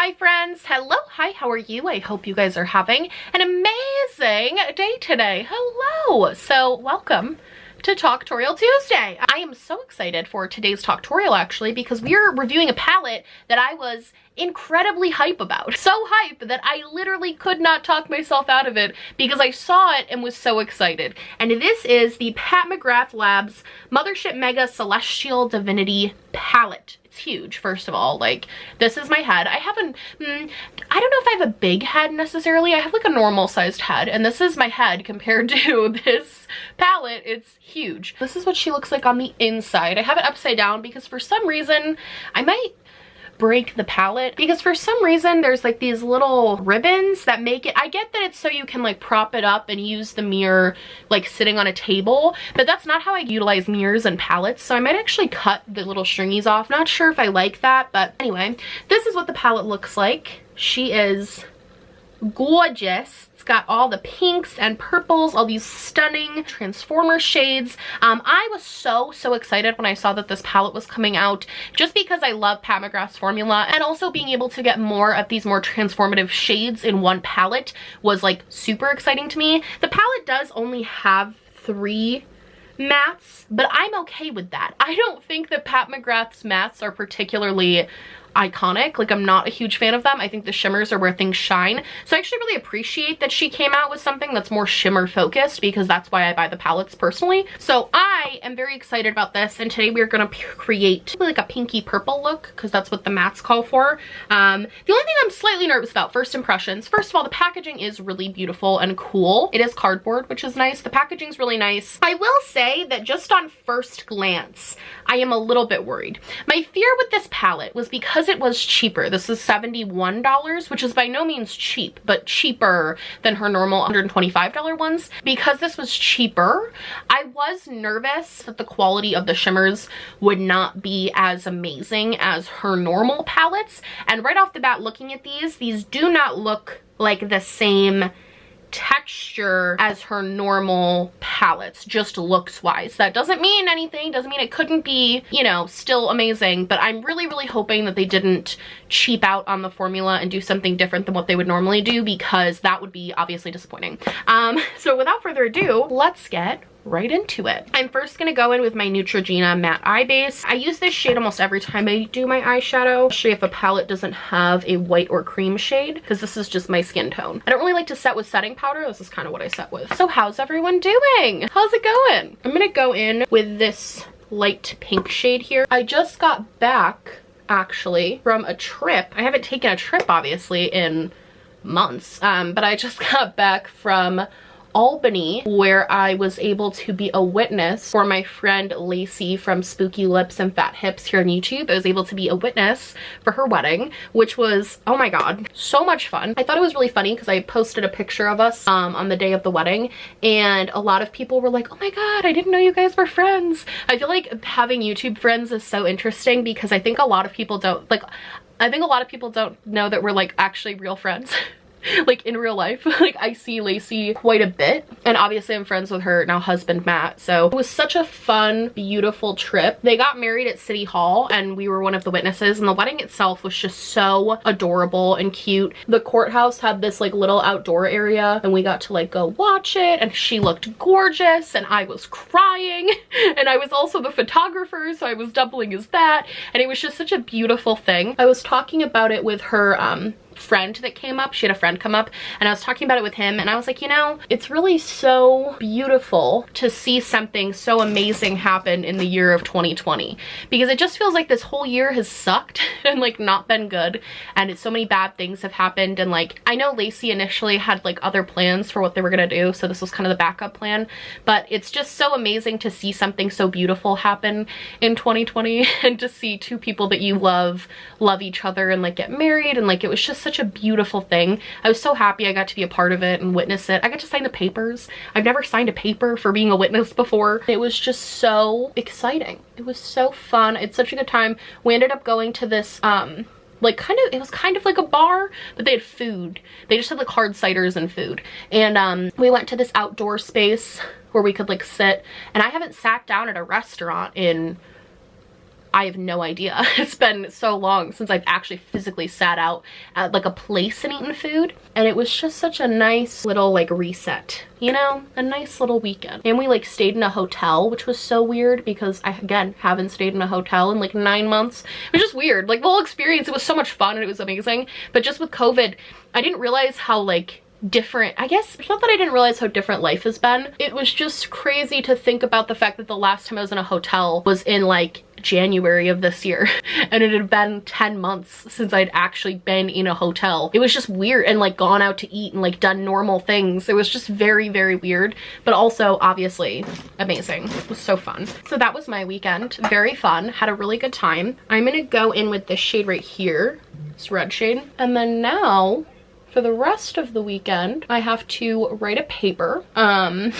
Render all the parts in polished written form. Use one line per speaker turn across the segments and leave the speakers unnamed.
Hi friends, hello, hi, how are you? I hope you guys are having an amazing day today. Hello, so welcome to Talktorial Tuesday. I am so excited for today's Talktorial actually because we are reviewing a palette that I was incredibly hype about. So hype that I literally could not talk myself out of it because I saw it and was so excited. And this is the Pat McGrath Labs Mothership Mega Celestial Divinity palette. It's huge, first of all. Like, this is my head. I don't know if I have a big head necessarily. I have like a normal sized head, and this is my head compared to this palette. It's huge. This is what she looks like on the inside. I have it upside down because for some reason I might break the palette because for some reason there's like these little ribbons that make it, I get that it's so you can like prop it up and use the mirror like sitting on a table, but that's not how I utilize mirrors and palettes, so I might actually cut the little stringies off. Not sure if I like that, but anyway, this is what the palette looks like. She is gorgeous. It's got all the pinks and purples, all these stunning transformer shades. I was so excited when I saw that this palette was coming out just because I love Pat McGrath's formula, and also being able to get more of these more transformative shades in one palette was like super exciting to me. The palette does only have 3 mattes, but I'm okay with that. I don't think that Pat McGrath's mattes are particularly iconic. Like, I'm not a huge fan of them. I think the shimmers are where things shine. So I actually really appreciate that she came out with something that's more shimmer focused because that's why I buy the palettes personally. So I am very excited about this, and today we're gonna create like a pinky purple look because that's what the mattes call for. The only thing I'm slightly nervous about, first impressions. First of all, the packaging is really beautiful and cool. It is cardboard, which is nice. The packaging's really nice. I will say that just on first glance, I am a little bit worried. My fear with this palette was because it was cheaper. This is $71, which is by no means cheap, but cheaper than her normal $125 ones. Because this was cheaper, I was nervous that the quality of the shimmers would not be as amazing as her normal palettes. And right off the bat, looking at these do not look like the same texture as her normal palettes, just looks wise. That doesn't mean anything, doesn't mean it couldn't be, you know, still amazing, but I'm really hoping that they didn't cheap out on the formula and do something different than what they would normally do, because that would be obviously disappointing. So without further ado, let's get right into it. I'm first gonna go in with my Neutrogena matte eye base. I use this shade almost every time I do my eyeshadow, especially if a palette doesn't have a white or cream shade, because this is just my skin tone. I don't really like to set with setting powder. This is kind of what I set with. So how's everyone doing? How's it going? I'm gonna go in with this light pink shade here. I just got back actually from a trip. I haven't taken a trip obviously in months, but I just got back from Albany, where I was able to be a witness for my friend Lacey from Spooky Lips and Fat Hips here on YouTube. I was able to be a witness for her wedding, which was, oh my god, so much fun. I thought it was really funny because I posted a picture of us on the day of the wedding, and a lot of people were like, oh my god, I didn't know you guys were friends. I feel like having YouTube friends is so interesting because I think a lot of people don't, like, I think a lot of people don't know that we're like actually real friends. Like in real life. Like, I see Lacey quite a bit, and obviously I'm friends with her now husband Matt. So it was such a fun, beautiful trip. They got married at City Hall and we were one of the witnesses, and the wedding itself was just so adorable and cute. The courthouse had this like little outdoor area and we got to like go watch it, and she looked gorgeous and I was crying, and I was also the photographer, so I was doubling as that, and it was just such a beautiful thing. I was talking about it with her friend that came up. She had a friend come up, and I was talking about it with him, and I was like, you know, it's really so beautiful to see something so amazing happen in the year of 2020, because it just feels like this whole year has sucked and like not been good, and it's so many bad things have happened. And like, I know Lacey initially had like other plans for what they were gonna do, so this was kind of the backup plan, but it's just so amazing to see something so beautiful happen in 2020 and to see two people that you love each other and like get married, and like it was just such a beautiful thing. I was so happy I got to be a part of it and witness it. I got to sign the papers. I've never signed a paper for being a witness before. It was just so exciting. It was so fun. It's such a good time. We ended up going to this like it was kind of like a bar, but they had food. They just had like hard ciders and food. And we went to this outdoor space where we could like sit, and I haven't sat down at a restaurant in I have no idea. It's been so long since I've actually physically sat out at like a place and eaten food. And it was just such a nice little like reset, you know, a nice little weekend. And we like stayed in a hotel, which was so weird because I, again, haven't stayed in a hotel in like 9 months. It was just weird. Like the whole experience, it was so much fun and it was amazing. But just with COVID, I didn't realize how like different, I guess it's not that I didn't realize how different life has been. It was just crazy to think about the fact that the last time I was in a hotel was in like January of this year and it had been 10 months since I'd actually been in a hotel. It was just weird, and like gone out to eat and like done normal things. It was just very, very weird, but also obviously amazing. It was so fun. So that was my weekend. Very fun. Had a really good time. I'm gonna go in with this shade right here, this red shade. And then now for the rest of the weekend, I have to write a paper that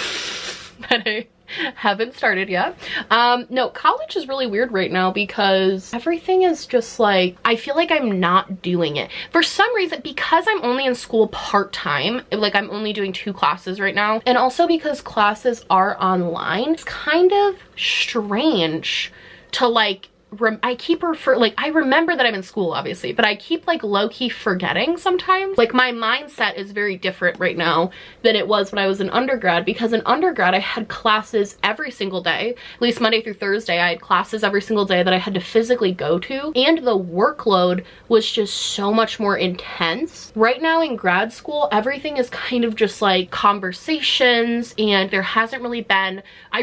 I haven't started yet. No, college is really weird right now because everything is just like, I feel like I'm not doing it. For some reason, because I'm only in school part-time, like I'm only doing 2 classes right now, and also because classes are online, it's kind of strange to like I remember that I'm in school obviously, but I keep like low-key forgetting sometimes. Like my mindset is very different right now than it was when I was in undergrad, because in undergrad I had classes every single day, at least Monday through Thursday. I had classes every single day that I had to physically go to, and the workload was just so much more intense. Right now in grad school, everything is kind of just like conversations, and there hasn't really been, I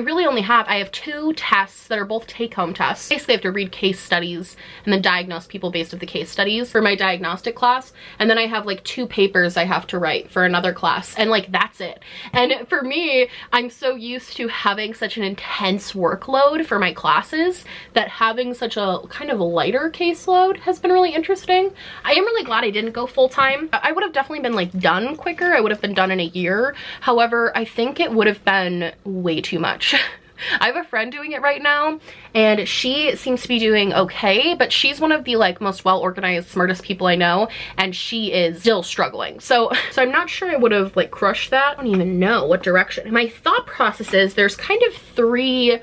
have 2 tests that are both take-home tests. Basically I have to read case studies and then diagnose people based off the case studies for my diagnostic class, and then I have like 2 papers I have to write for another class, and like that's it. And for me, I'm so used to having such an intense workload for my classes that having such a kind of lighter caseload has been really interesting. I am really glad I didn't go full-time. I would have definitely been like done quicker. I would have been done in a year. However, I think it would have been way too much. I have a friend doing it right now and she seems to be doing okay, but she's one of the like most well-organized, smartest people I know, and she is still struggling. So I'm not sure I would have like crushed that. I don't even know what direction. My thought process is there's kind of 3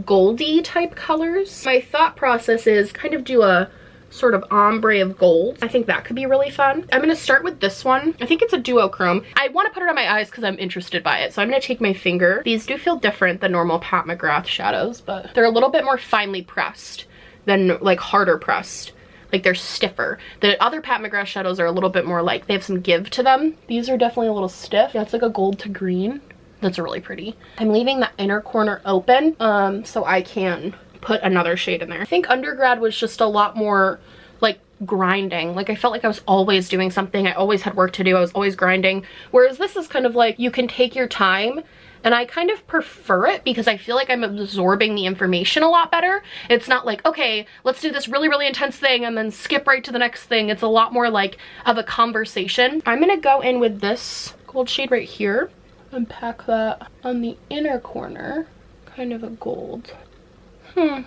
goldy type colors. My thought process is kind of do a sort of ombre of gold. I think that could be really fun. I'm gonna start with this one. I think it's a duochrome. I want to put it on my eyes because I'm interested by it. So I'm gonna take my finger. These do feel different than normal Pat McGrath shadows, but they're a little bit more finely pressed than like harder pressed. Like they're stiffer. The other Pat McGrath shadows are a little bit more like, they have some give to them. These are definitely a little stiff. Yeah, it's like a gold to green. That's really pretty. I'm leaving the inner corner open so I can put another shade in there. I think undergrad was just a lot more like grinding. Like I felt like I was always doing something. I always had work to do. I was always grinding. Whereas this is kind of like you can take your time, and I kind of prefer it because I feel like I'm absorbing the information a lot better. It's not like, okay, let's do this really, really intense thing and then skip right to the next thing. It's a lot more like of a conversation. I'm gonna go in with this gold shade right here and pack that on the inner corner, kind of a gold. I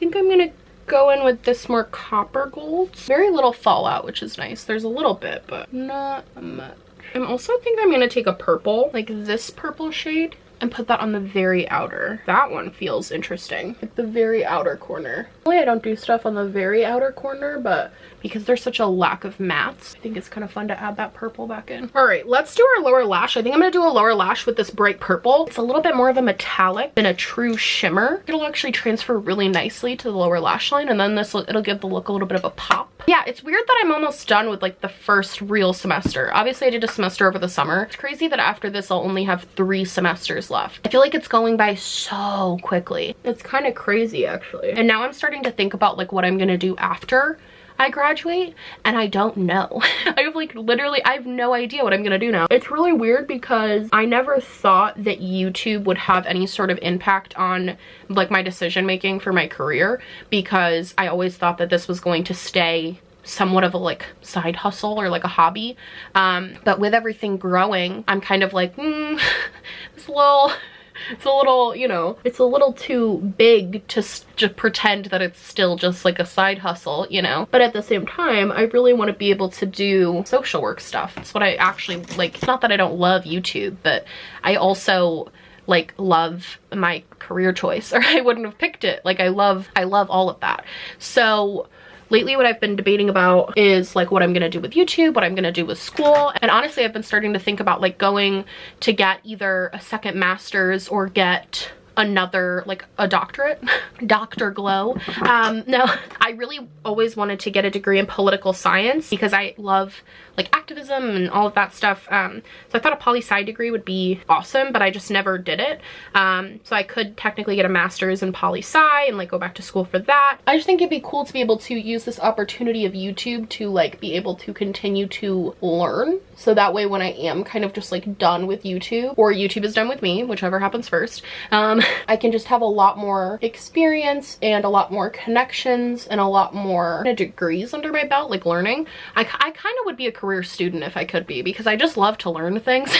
think I'm gonna go in with this more copper gold. Very little fallout, which is nice. There's a little bit, but not much. I also think I'm gonna take a purple, like this purple shade, and put that on the very outer. That one feels interesting, like the very outer corner. Normally I don't do stuff on the very outer corner, but because there's such a lack of mattes, I think it's kind of fun to add that purple back in. All right, let's do our lower lash. I think I'm gonna do a lower lash with this bright purple. It's a little bit more of a metallic than a true shimmer. It'll actually transfer really nicely to the lower lash line, and then it'll give the look a little bit of a pop. Yeah, it's weird that I'm almost done with like the first real semester. Obviously I did a semester over the summer. It's crazy that after this I'll only have 3 semesters left. I feel like it's going by so quickly. It's kind of crazy actually. And now I'm starting to think about like what I'm gonna do after I graduate, and I don't know. I have like literally, I have no idea what I'm gonna do now. It's really weird because I never thought that YouTube would have any sort of impact on like my decision making for my career, because I always thought that this was going to stay somewhat of a like side hustle or like a hobby. But with everything growing, I'm kind of like, it's a little, you know, it's a little too big to pretend that it's still just like a side hustle, you know. But at the same time, I really want to be able to do social work stuff. It's what I actually like. Not that I don't love YouTube, but I also like love my career choice, or I wouldn't have picked it. Like I love all of that. So lately what I've been debating about is like what I'm gonna do with YouTube, what I'm gonna do with school. And honestly, I've been starting to think about like going to get either a second master's or get another, like a doctorate. Dr. Glow. No, I really always wanted to get a degree in political science because I love like activism and all of that stuff. So I thought a poli-sci degree would be awesome, but I just never did it. So I could technically get a master's in poli-sci and like go back to school for that. I just think it'd be cool to be able to use this opportunity of YouTube to like be able to continue to learn. So that way when I am kind of just like done with YouTube, or YouTube is done with me, whichever happens first, I can just have a lot more experience and a lot more connections and a lot more degrees under my belt, like learning. I kind of would be a career student if I could be, because I just love to learn things.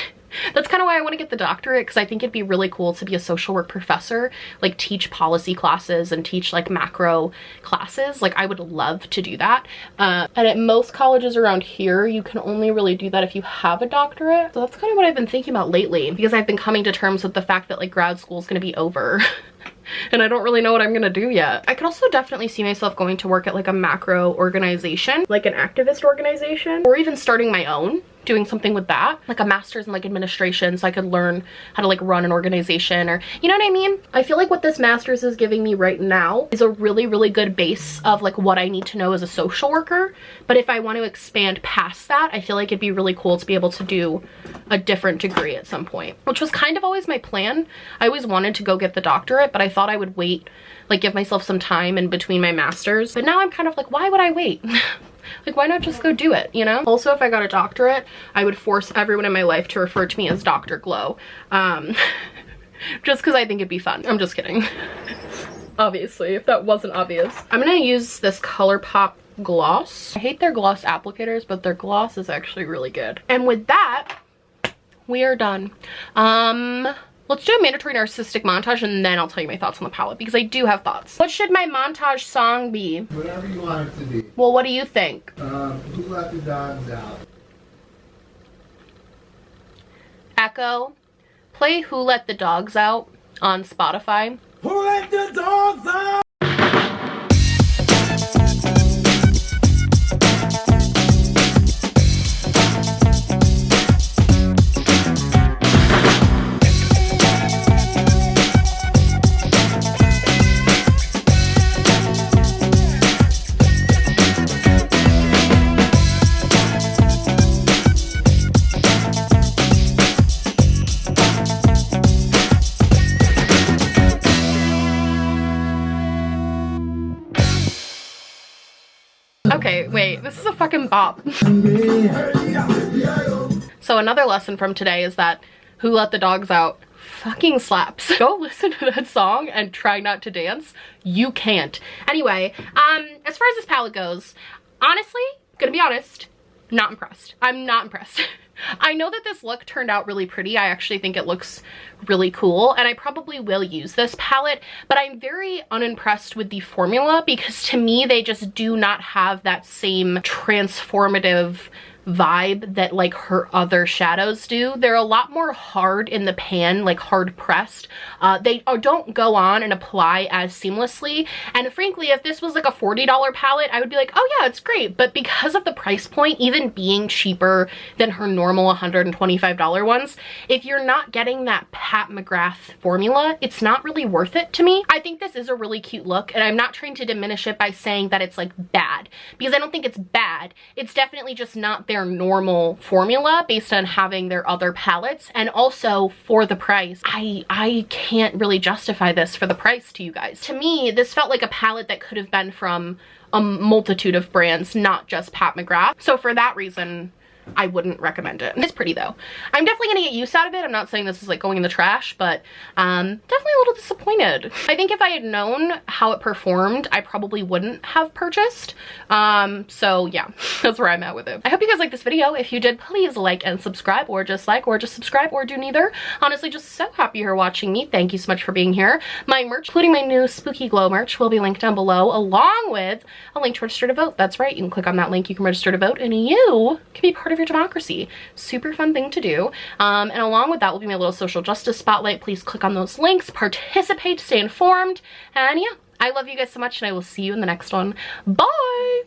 That's kind of why I want to get the doctorate, because I think it'd be really cool to be a social work professor, like teach policy classes and teach like macro classes. Like I would love to do that. And at most colleges around here, you can only really do that if you have a doctorate. So that's kind of what I've been thinking about lately, because I've been coming to terms with the fact that like grad school is going to be over. And I don't really know what I'm gonna do yet. I could also definitely see myself going to work at like a macro organization, like an activist organization, or even starting my own, doing something with that, like a master's in like administration, so I could learn how to like run an organization, or you know what I mean? I feel like what this master's is giving me right now is a really, really good base of like what I need to know as a social worker. But if I want to expand past that, I feel like it'd be really cool to be able to do a different degree at some point, which was kind of always my plan. I always wanted to go get the doctorate, but I thought I would wait, like give myself some time in between my masters. But now I'm kind of like, why would I wait? Like, why not just go do it, you know? Also, if I got a doctorate, I would force everyone in my life to refer to me as Dr. Glow. Just because I think it'd be fun. I'm just kidding. Obviously, if that wasn't obvious. I'm gonna use this ColourPop gloss. I hate their gloss applicators, but their gloss is actually really good. And with that, we are done. Let's do a mandatory narcissistic montage, and then I'll tell you my thoughts on the palette, because I do have thoughts. What should my montage song be?
Whatever you want it to be.
Well, what do you think?
Who Let the Dogs Out?
Echo, play Who Let the Dogs Out on Spotify.
Who let the dogs out?
Okay, wait, this is a fucking bop. So another lesson from today is that Who Let the Dogs Out fucking slaps. Go listen to that song and try not to dance. You can't. Anyway, as far as this palette goes, honestly, gonna be honest, not impressed. I'm not impressed. I know that this look turned out really pretty. I actually think it looks really cool, and I probably will use this palette, but I'm very unimpressed with the formula, because to me, they just do not have that same transformative vibe that like her other shadows do. They're a lot more hard in the pan, like hard pressed. They don't go on and apply as seamlessly, and frankly, if this was like a $40 palette, I would be like, oh yeah, it's great. But because of the price point, even being cheaper than her normal $125 ones, if you're not getting that Pat McGrath formula, it's not really worth it to me. I think this is a really cute look, and I'm not trying to diminish it by saying that it's like bad, because I don't think it's bad. It's definitely just not their normal formula based on having their other palettes. And also for the price, I can't really justify this for the price to you guys. To me, this felt like a palette that could have been from a multitude of brands, not just Pat McGrath. So for that reason, I wouldn't recommend it. It's pretty though. I'm definitely gonna get use out of it. I'm not saying this is like going in the trash, but definitely a little disappointed. I think if I had known how it performed, I probably wouldn't have purchased. So yeah, that's where I'm at with it. I hope you guys liked this video. If you did, please like and subscribe, or just subscribe, or do neither. Honestly, just so happy you're watching me. Thank you so much for being here. My merch, including my new Spooky Glow merch, will be linked down below, along with a link to register to vote. That's right, you can click on that link, you can register to vote, and you can be part of of your democracy. Super fun thing to do. And along with that will be my little social justice spotlight. Please click on those links, participate, stay informed, and yeah, I love you guys so much, and I will see you in the next one. Bye!